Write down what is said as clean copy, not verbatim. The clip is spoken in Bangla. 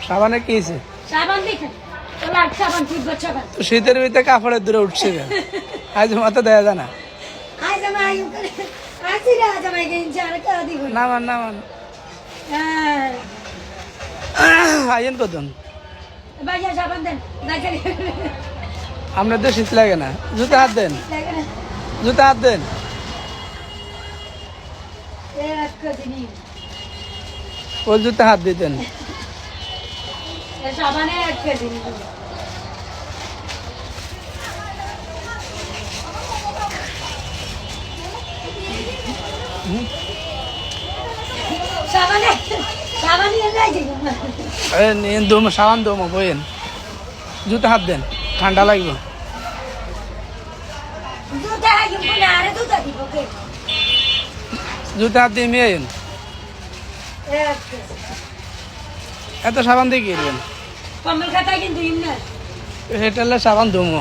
সাবানে কি হয়েছে? তো শীতের ভিতরে কাপড়ের দূরে উঠছে কেন? আজ মাথা দেয়া যায় না। নামান নামান আইন কতন আপনার তো শীত লাগে না। জুতা হাত দেন, জুতা হাত দেন। ওই জুতা হাত দিতেন। সাবান দমো বইন, জুতা হাত দেন, ঠান্ডা লাগবে। জুতা হাত দিয়ে মেয়ে এত সাবান দিয়ে কি করবেন? সেটা সাবান দমো।